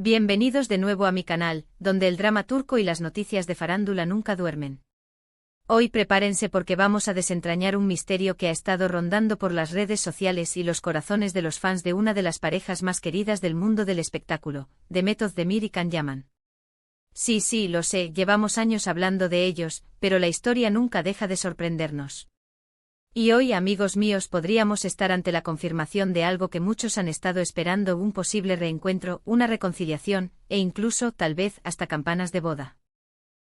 Bienvenidos de nuevo a mi canal, donde el drama turco y las noticias de farándula nunca duermen. Hoy prepárense porque vamos a desentrañar un misterio que ha estado rondando por las redes sociales y los corazones de los fans de una de las parejas más queridas del mundo del espectáculo, Demet Özdemir y Can Yaman. Sí, lo sé, llevamos años hablando de ellos, pero la historia nunca deja de sorprendernos. Y hoy, amigos míos, podríamos estar ante la confirmación de algo que muchos han estado esperando: un posible reencuentro, una reconciliación, e incluso, tal vez, hasta campanas de boda.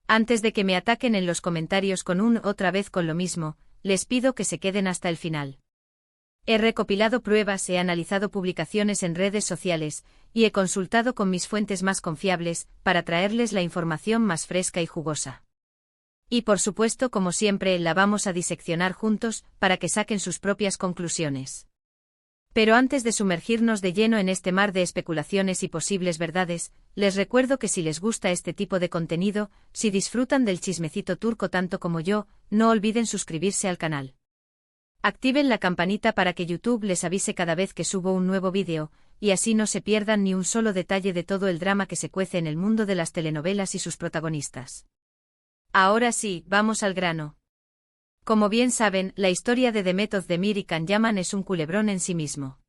Antes de que me ataquen en los comentarios con otra vez con lo mismo, les pido que se queden hasta el final. He recopilado pruebas, he analizado publicaciones en redes sociales, y he consultado con mis fuentes más confiables, para traerles la información más fresca y jugosa. Y por supuesto, como siempre, la vamos a diseccionar juntos, para que saquen sus propias conclusiones. Pero antes de sumergirnos de lleno en este mar de especulaciones y posibles verdades, les recuerdo que si les gusta este tipo de contenido, si disfrutan del chismecito turco tanto como yo, no olviden suscribirse al canal. Activen la campanita para que YouTube les avise cada vez que subo un nuevo vídeo, y así no se pierdan ni un solo detalle de todo el drama que se cuece en el mundo de las telenovelas y sus protagonistas. Ahora sí, vamos al grano. Como bien saben, la historia de Demet Özdemir y Can Yaman es un culebrón en sí mismo.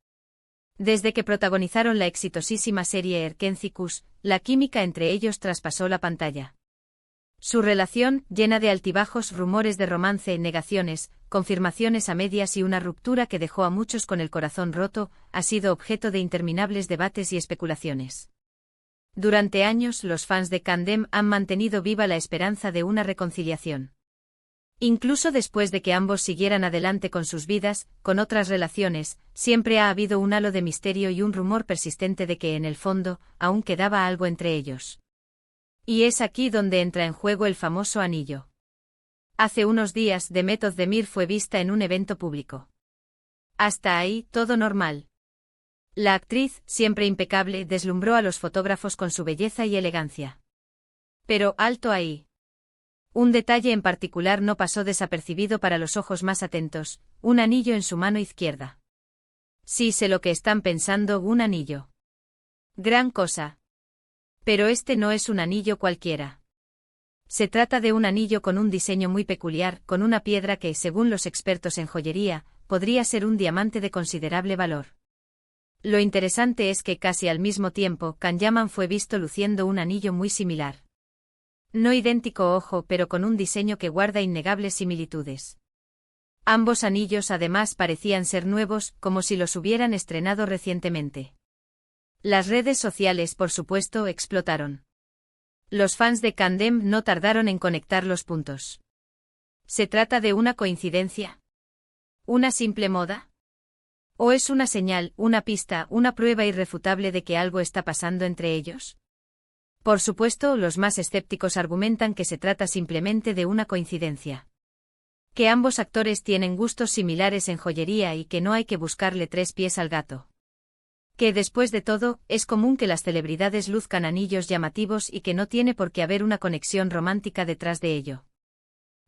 Desde que protagonizaron la exitosísima serie Erkenci Kuş, la química entre ellos traspasó la pantalla. Su relación, llena de altibajos, rumores de romance, negaciones, confirmaciones a medias y una ruptura que dejó a muchos con el corazón roto, ha sido objeto de interminables debates y especulaciones. Durante años, los fans de Can han mantenido viva la esperanza de una reconciliación. Incluso después de que ambos siguieran adelante con sus vidas, con otras relaciones, siempre ha habido un halo de misterio y un rumor persistente de que en el fondo, aún quedaba algo entre ellos. Y es aquí donde entra en juego el famoso anillo. Hace unos días, Demet Özdemir fue vista en un evento público. Hasta ahí, todo normal. La actriz, siempre impecable, deslumbró a los fotógrafos con su belleza y elegancia. Pero, alto ahí. Un detalle en particular no pasó desapercibido para los ojos más atentos: un anillo en su mano izquierda. Sí, sé lo que están pensando, un anillo. Gran cosa. Pero este no es un anillo cualquiera. Se trata de un anillo con un diseño muy peculiar, con una piedra que, según los expertos en joyería, podría ser un diamante de considerable valor. Lo interesante es que casi al mismo tiempo, Can Yaman fue visto luciendo un anillo muy similar. No idéntico, ojo, pero con un diseño que guarda innegables similitudes. Ambos anillos además parecían ser nuevos, como si los hubieran estrenado recientemente. Las redes sociales, por supuesto, explotaron. Los fans de Can no tardaron en conectar los puntos. ¿Se trata de una coincidencia? ¿Una simple moda? ¿O es una señal, una pista, una prueba irrefutable de que algo está pasando entre ellos? Por supuesto, los más escépticos argumentan que se trata simplemente de una coincidencia. Que ambos actores tienen gustos similares en joyería y que no hay que buscarle tres pies al gato. Que después de todo, es común que las celebridades luzcan anillos llamativos y que no tiene por qué haber una conexión romántica detrás de ello.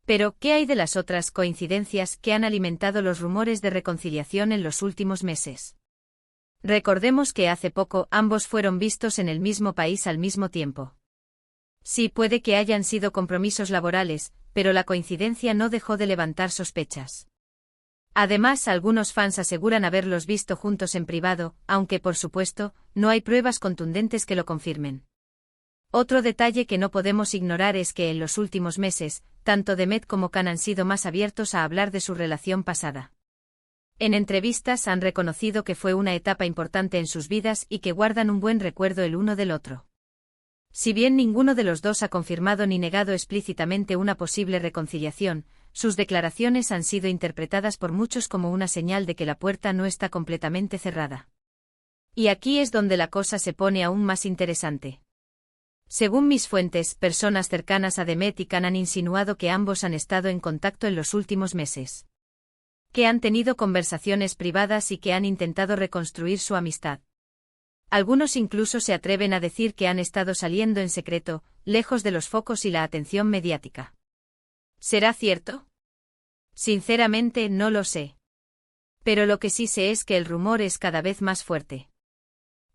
Pero, ¿qué hay de las otras coincidencias que han alimentado los rumores de reconciliación en los últimos meses? Recordemos que hace poco ambos fueron vistos en el mismo país al mismo tiempo. Sí, puede que hayan sido compromisos laborales, pero la coincidencia no dejó de levantar sospechas. Además, algunos fans aseguran haberlos visto juntos en privado, aunque por supuesto, no hay pruebas contundentes que lo confirmen. Otro detalle que no podemos ignorar es que en los últimos meses, tanto Demet como Can han sido más abiertos a hablar de su relación pasada. En entrevistas han reconocido que fue una etapa importante en sus vidas y que guardan un buen recuerdo el uno del otro. Si bien ninguno de los dos ha confirmado ni negado explícitamente una posible reconciliación, sus declaraciones han sido interpretadas por muchos como una señal de que la puerta no está completamente cerrada. Y aquí es donde la cosa se pone aún más interesante. Según mis fuentes, personas cercanas a Demet y Can han insinuado que ambos han estado en contacto en los últimos meses. Que han tenido conversaciones privadas y que han intentado reconstruir su amistad. Algunos incluso se atreven a decir que han estado saliendo en secreto, lejos de los focos y la atención mediática. ¿Será cierto? Sinceramente, no lo sé. Pero lo que sí sé es que el rumor es cada vez más fuerte.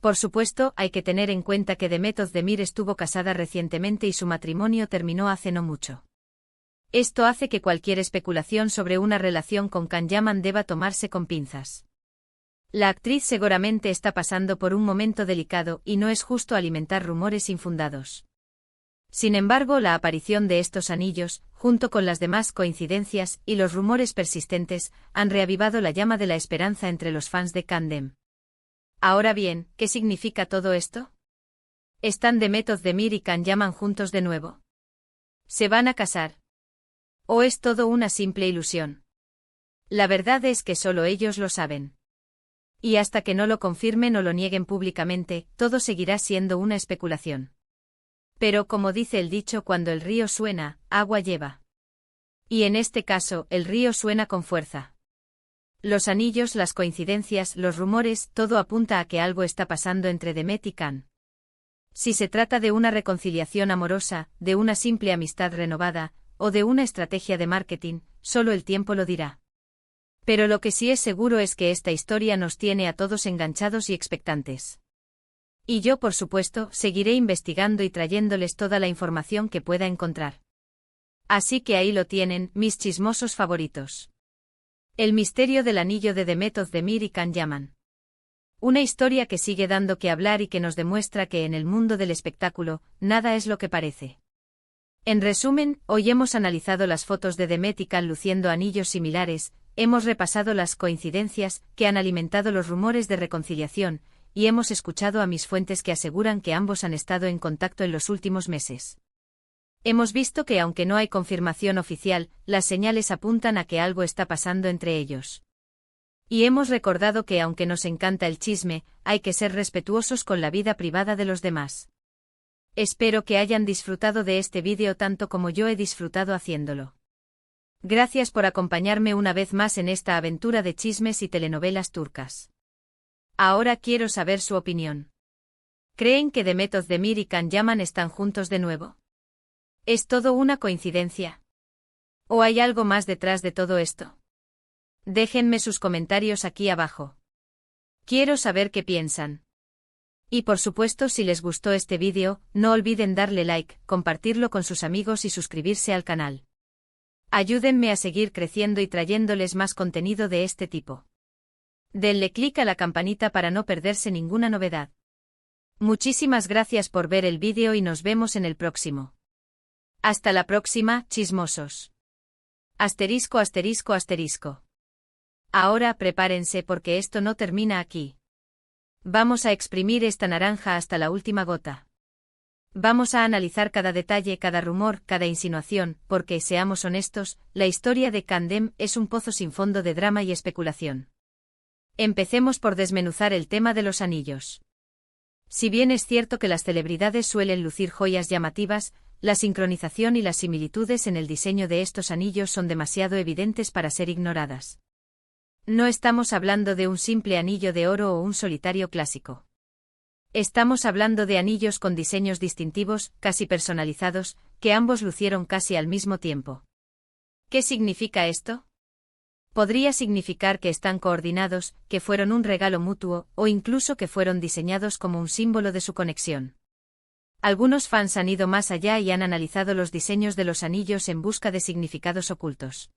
Por supuesto, hay que tener en cuenta que Demet Özdemir estuvo casada recientemente y su matrimonio terminó hace no mucho. Esto hace que cualquier especulación sobre una relación con Can Yaman deba tomarse con pinzas. La actriz seguramente está pasando por un momento delicado y no es justo alimentar rumores infundados. Sin embargo, la aparición de estos anillos, junto con las demás coincidencias y los rumores persistentes, han reavivado la llama de la esperanza entre los fans de Candem. Ahora bien, ¿qué significa todo esto? ¿Están Demet Özdemir y Can Yaman juntos de nuevo? ¿Se van a casar? ¿O es todo una simple ilusión? La verdad es que solo ellos lo saben. Y hasta que no lo confirmen o lo nieguen públicamente, todo seguirá siendo una especulación. Pero como dice el dicho, cuando el río suena, agua lleva. Y en este caso, el río suena con fuerza. Los anillos, las coincidencias, los rumores, todo apunta a que algo está pasando entre Demet y Can. Si se trata de una reconciliación amorosa, de una simple amistad renovada, o de una estrategia de marketing, solo el tiempo lo dirá. Pero lo que sí es seguro es que esta historia nos tiene a todos enganchados y expectantes. Y yo, por supuesto, seguiré investigando y trayéndoles toda la información que pueda encontrar. Así que ahí lo tienen, mis chismosos favoritos. El misterio del anillo de Demet Özdemir y Can Yaman. Una historia que sigue dando que hablar y que nos demuestra que en el mundo del espectáculo, nada es lo que parece. En resumen, hoy hemos analizado las fotos de Demet y Can luciendo anillos similares, hemos repasado las coincidencias que han alimentado los rumores de reconciliación, y hemos escuchado a mis fuentes que aseguran que ambos han estado en contacto en los últimos meses. Hemos visto que aunque no hay confirmación oficial, las señales apuntan a que algo está pasando entre ellos. Y hemos recordado que aunque nos encanta el chisme, hay que ser respetuosos con la vida privada de los demás. Espero que hayan disfrutado de este vídeo tanto como yo he disfrutado haciéndolo. Gracias por acompañarme una vez más en esta aventura de chismes y telenovelas turcas. Ahora quiero saber su opinión. ¿Creen que Demet Özdemir y Can Yaman están juntos de nuevo? ¿Es todo una coincidencia? ¿O hay algo más detrás de todo esto? Déjenme sus comentarios aquí abajo. Quiero saber qué piensan. Y por supuesto, si les gustó este vídeo, no olviden darle like, compartirlo con sus amigos y suscribirse al canal. Ayúdenme a seguir creciendo y trayéndoles más contenido de este tipo. Denle clic a la campanita para no perderse ninguna novedad. Muchísimas gracias por ver el vídeo y nos vemos en el próximo. Hasta la próxima, chismosos. Asterisco, asterisco, asterisco. Ahora prepárense porque esto no termina aquí. Vamos a exprimir esta naranja hasta la última gota. Vamos a analizar cada detalle, cada rumor, cada insinuación, porque, seamos honestos, la historia de Candem es un pozo sin fondo de drama y especulación. Empecemos por desmenuzar el tema de los anillos. Si bien es cierto que las celebridades suelen lucir joyas llamativas, la sincronización y las similitudes en el diseño de estos anillos son demasiado evidentes para ser ignoradas. No estamos hablando de un simple anillo de oro o un solitario clásico. Estamos hablando de anillos con diseños distintivos, casi personalizados, que ambos lucieron casi al mismo tiempo. ¿Qué significa esto? Podría significar que están coordinados, que fueron un regalo mutuo, o incluso que fueron diseñados como un símbolo de su conexión. Algunos fans han ido más allá y han analizado los diseños de los anillos en busca de significados ocultos.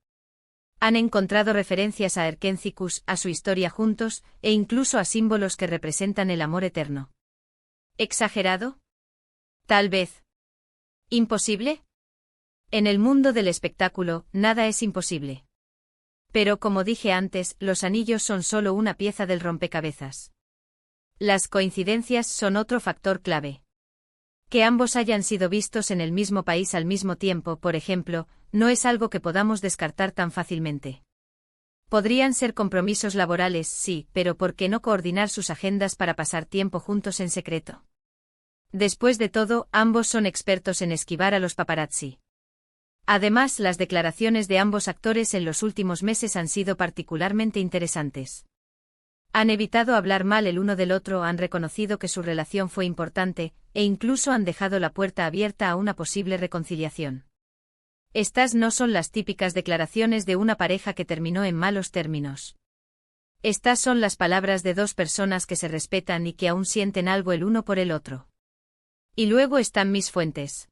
Han encontrado referencias a Erkencikus, a su historia juntos, e incluso a símbolos que representan el amor eterno. ¿Exagerado? Tal vez. ¿Imposible? En el mundo del espectáculo, nada es imposible. Pero como dije antes, los anillos son solo una pieza del rompecabezas. Las coincidencias son otro factor clave. Que ambos hayan sido vistos en el mismo país al mismo tiempo, por ejemplo, no es algo que podamos descartar tan fácilmente. Podrían ser compromisos laborales, sí, pero ¿por qué no coordinar sus agendas para pasar tiempo juntos en secreto? Después de todo, ambos son expertos en esquivar a los paparazzi. Además, las declaraciones de ambos actores en los últimos meses han sido particularmente interesantes. Han evitado hablar mal el uno del otro, han reconocido que su relación fue importante, e incluso han dejado la puerta abierta a una posible reconciliación. Estas no son las típicas declaraciones de una pareja que terminó en malos términos. Estas son las palabras de dos personas que se respetan y que aún sienten algo el uno por el otro. Y luego están mis fuentes.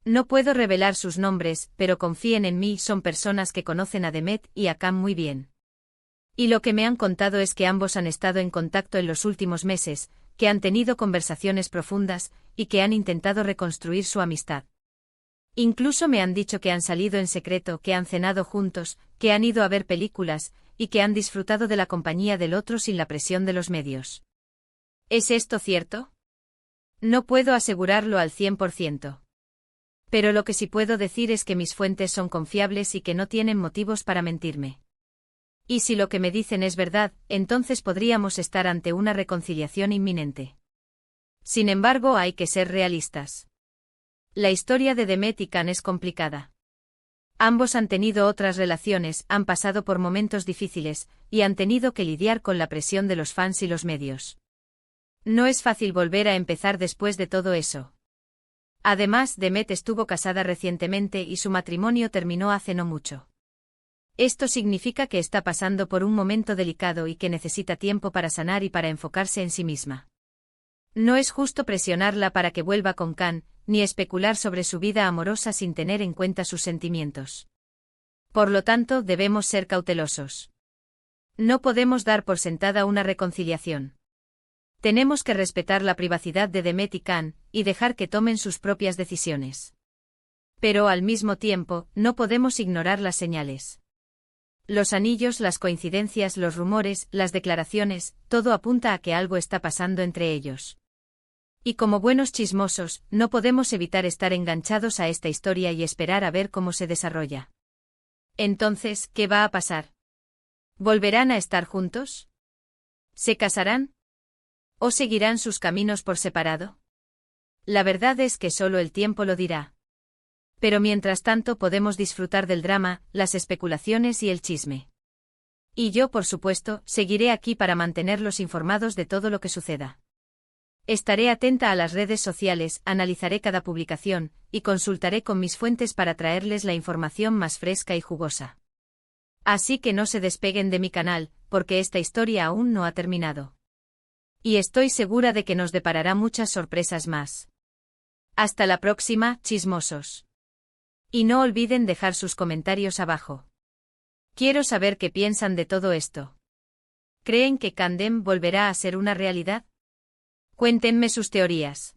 No puedo revelar sus nombres, pero confíen en mí, son personas que conocen a Demet y a Cam muy bien. Y lo que me han contado es que ambos han estado en contacto en los últimos meses, que han tenido conversaciones profundas, y que han intentado reconstruir su amistad. Incluso me han dicho que han salido en secreto, que han cenado juntos, que han ido a ver películas, y que han disfrutado de la compañía del otro sin la presión de los medios. ¿Es esto cierto? No puedo asegurarlo al 100%. Pero lo que sí puedo decir es que mis fuentes son confiables y que no tienen motivos para mentirme. Y si lo que me dicen es verdad, entonces podríamos estar ante una reconciliación inminente. Sin embargo, hay que ser realistas. La historia de Demet y Can es complicada. Ambos han tenido otras relaciones, han pasado por momentos difíciles, y han tenido que lidiar con la presión de los fans y los medios. No es fácil volver a empezar después de todo eso. Además, Demet estuvo casada recientemente y su matrimonio terminó hace no mucho. Esto significa que está pasando por un momento delicado y que necesita tiempo para sanar y para enfocarse en sí misma. No es justo presionarla para que vuelva con Can, ni especular sobre su vida amorosa sin tener en cuenta sus sentimientos. Por lo tanto, debemos ser cautelosos. No podemos dar por sentada una reconciliación. Tenemos que respetar la privacidad de Demet y Can, y dejar que tomen sus propias decisiones. Pero al mismo tiempo, no podemos ignorar las señales. Los anillos, las coincidencias, los rumores, las declaraciones, todo apunta a que algo está pasando entre ellos. Y como buenos chismosos, no podemos evitar estar enganchados a esta historia y esperar a ver cómo se desarrolla. Entonces, ¿qué va a pasar? ¿Volverán a estar juntos? ¿Se casarán? ¿O seguirán sus caminos por separado? La verdad es que solo el tiempo lo dirá. Pero mientras tanto podemos disfrutar del drama, las especulaciones y el chisme. Y yo, por supuesto, seguiré aquí para mantenerlos informados de todo lo que suceda. Estaré atenta a las redes sociales, analizaré cada publicación, y consultaré con mis fuentes para traerles la información más fresca y jugosa. Así que no se despeguen de mi canal, porque esta historia aún no ha terminado. Y estoy segura de que nos deparará muchas sorpresas más. Hasta la próxima, chismosos. Y no olviden dejar sus comentarios abajo. Quiero saber qué piensan de todo esto. ¿Creen que Candem volverá a ser una realidad? Cuéntenme sus teorías.